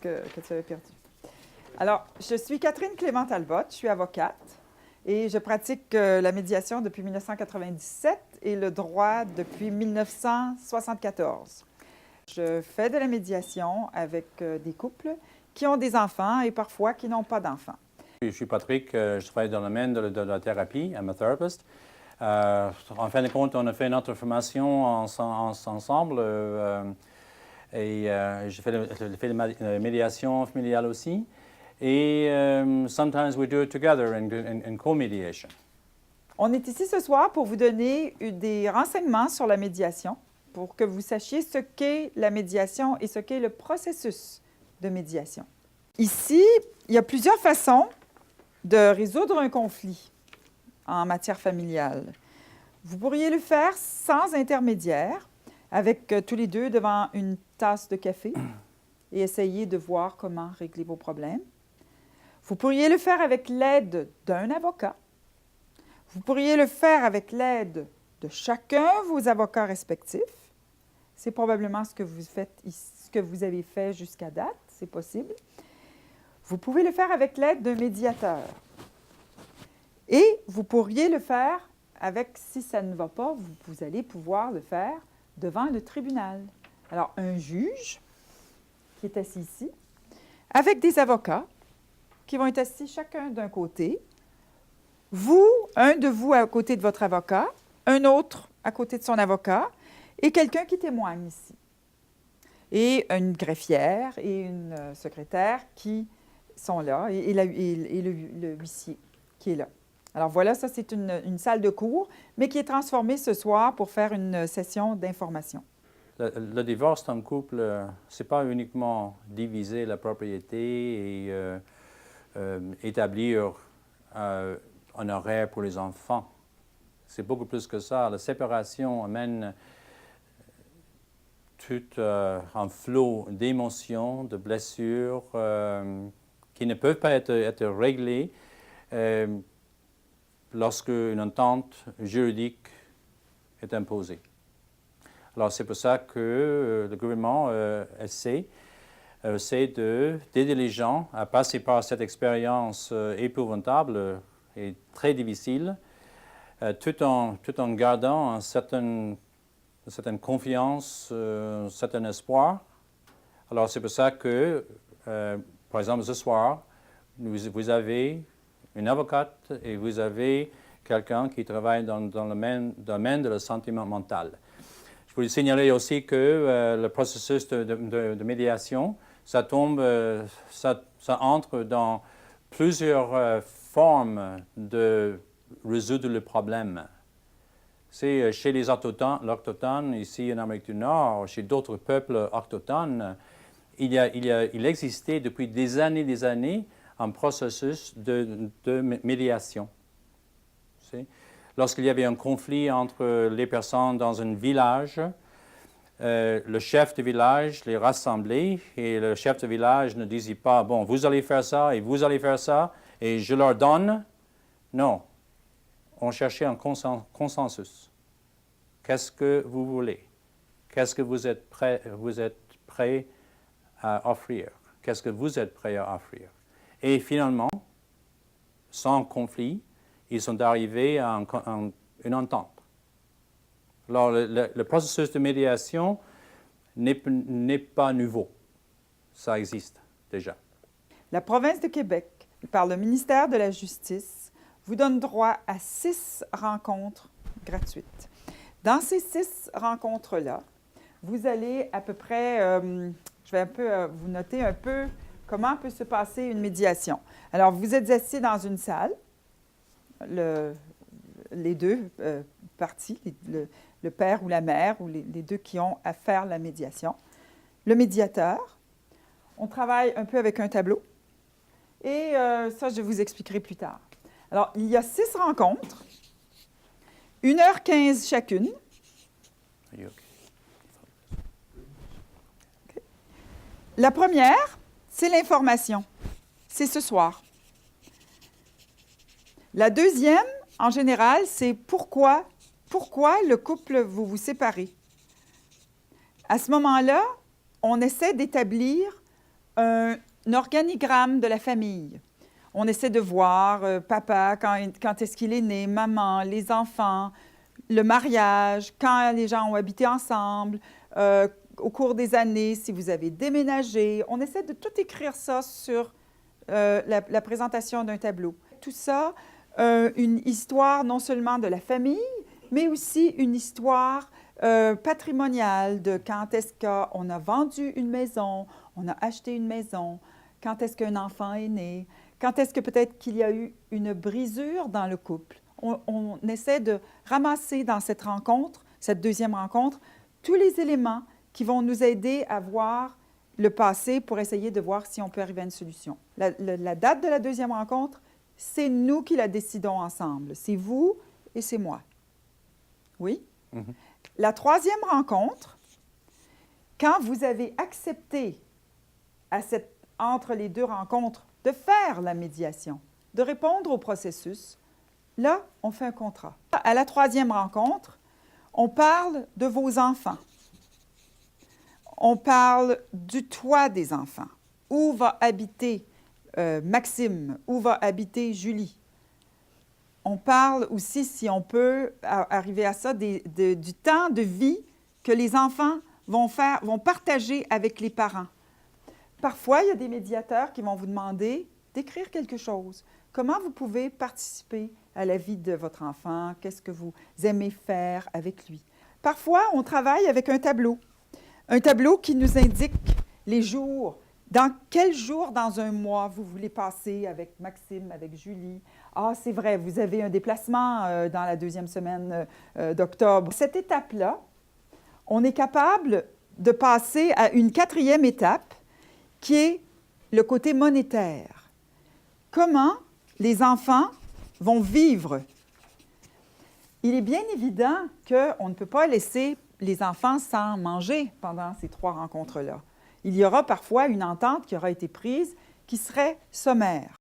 que tu avais perdu. Alors, je suis Catherine Clément-Talbot, je suis avocate et je pratique la médiation depuis 1997 et le droit depuis 1974. Je fais de la médiation avec des couples qui ont des enfants et parfois qui n'ont pas d'enfants. Je suis Patrick, je travaille dans le domaine de la thérapie, I'm a therapist. En fin de compte, on a fait notre formation ensemble et j'ai fait la médiation familiale aussi. Et sometimes we do it together in co-mediation. On est ici ce soir pour vous donner des renseignements sur la médiation, pour que vous sachiez ce qu'est la médiation et ce qu'est le processus de médiation. Ici, il y a plusieurs façons de résoudre un conflit en matière familiale. Vous pourriez le faire sans intermédiaire, avec tous les deux devant une tasse de café et essayer de voir comment régler vos problèmes. Vous pourriez le faire avec l'aide d'un avocat. Vous pourriez le faire avec l'aide de chacun de vos avocats respectifs. C'est probablement ce que vous avez fait jusqu'à date, c'est possible. Vous pouvez le faire avec l'aide d'un médiateur. Et vous pourriez le faire avec, si ça ne va pas, vous allez pouvoir le faire devant le tribunal. Alors, un juge qui est assis ici, avec des avocats qui vont être assis chacun d'un côté. Vous, un de vous à côté de votre avocat, un autre à côté de son avocat, et quelqu'un qui témoigne ici. Et une greffière et une secrétaire qui sont là, et le huissier qui est là. Alors voilà, ça c'est une salle de cours, mais qui est transformée ce soir pour faire une session d'information. Le divorce dans le couple, ce n'est pas uniquement diviser la propriété et établir un horaire pour les enfants. C'est beaucoup plus que ça. La séparation amène tout un flot d'émotions, de blessures qui ne peuvent pas être réglées lorsque une entente juridique est imposée. Alors c'est pour ça que le gouvernement essaie d'aider les gens à passer par cette expérience épouvantable et très difficile, tout en gardant une certaine confiance, un certain espoir. Alors c'est pour ça que, par exemple, ce soir, vous avez une avocate et vous avez quelqu'un qui travaille dans le domaine de la santé mentale. Je voulais signaler aussi que le processus de médiation, ça entre dans plusieurs formes de résoudre le problème. C'est chez les autochtones, ici en Amérique du Nord, chez d'autres peuples autochtones, il existait depuis des années un processus de médiation. Lorsqu'il y avait un conflit entre les personnes dans un village, le chef de village les rassemblait et le chef de village ne disait pas « bon, vous allez faire ça et vous allez faire ça et je leur donne ». Non, on cherchait un consensus. Qu'est-ce que vous voulez? Qu'est-ce que vous êtes prêt à offrir? Qu'est-ce que vous êtes prêt à offrir? Et finalement, sans conflit, ils sont arrivés à une entente. Alors, le processus de médiation n'est pas nouveau. Ça existe déjà. La province de Québec, par le ministère de la Justice, vous donne droit à 6 rencontres gratuites. Dans ces 6 rencontres-là, vous allez à peu près, je vais un peu vous noter un peu comment peut se passer une médiation. Alors, vous êtes assis dans une salle, les deux parties, le père ou la mère, ou les deux qui ont à faire la médiation. Le médiateur, on travaille un peu avec un tableau, et ça, je vous expliquerai plus tard. Alors, il y a 6 rencontres, 1h15 chacune. Okay. La première, c'est l'information. C'est ce soir. La deuxième, en général, c'est pourquoi le couple vous vous séparez. À ce moment-là, on essaie d'établir un organigramme de la famille. On essaie de voir papa, quand est-ce qu'il est né, maman, les enfants, le mariage, quand les gens ont habité ensemble, au cours des années, si vous avez déménagé. On essaie de tout écrire ça sur la présentation d'un tableau. Tout ça, une histoire non seulement de la famille, mais aussi une histoire patrimoniale de quand est-ce qu'on a vendu une maison, on a acheté une maison, quand est-ce qu'un enfant est né, quand est-ce que peut-être qu'il y a eu une brisure dans le couple. On essaie de ramasser dans cette rencontre, cette deuxième rencontre, tous les éléments qui vont nous aider à voir le passé pour essayer de voir si on peut arriver à une solution. La date de la deuxième rencontre, c'est nous qui la décidons ensemble. C'est vous et c'est moi. Oui? Mm-hmm. La troisième rencontre, quand vous avez accepté entre les deux rencontres de faire la médiation, de répondre au processus, là, on fait un contrat. À la troisième rencontre, on parle de vos enfants. On parle du toit des enfants. Où va habiter Maxime? Où va habiter Julie? On parle aussi, si on peut arriver à ça, du temps de vie que les enfants vont partager avec les parents. Parfois, il y a des médiateurs qui vont vous demander d'écrire quelque chose. Comment vous pouvez participer à la vie de votre enfant? Qu'est-ce que vous aimez faire avec lui? Parfois, on travaille avec un tableau. Un tableau qui nous indique les jours. Dans quel jour dans un mois vous voulez passer avec Maxime, avec Julie? Ah, c'est vrai, vous avez un déplacement dans la deuxième semaine d'octobre. Cette étape-là, on est capable de passer à une quatrième étape qui est le côté monétaire. Comment les enfants vont vivre? Il est bien évident qu'on ne peut pas laisser les enfants sans manger pendant ces trois rencontres-là. Il y aura parfois une entente qui aura été prise qui serait sommaire.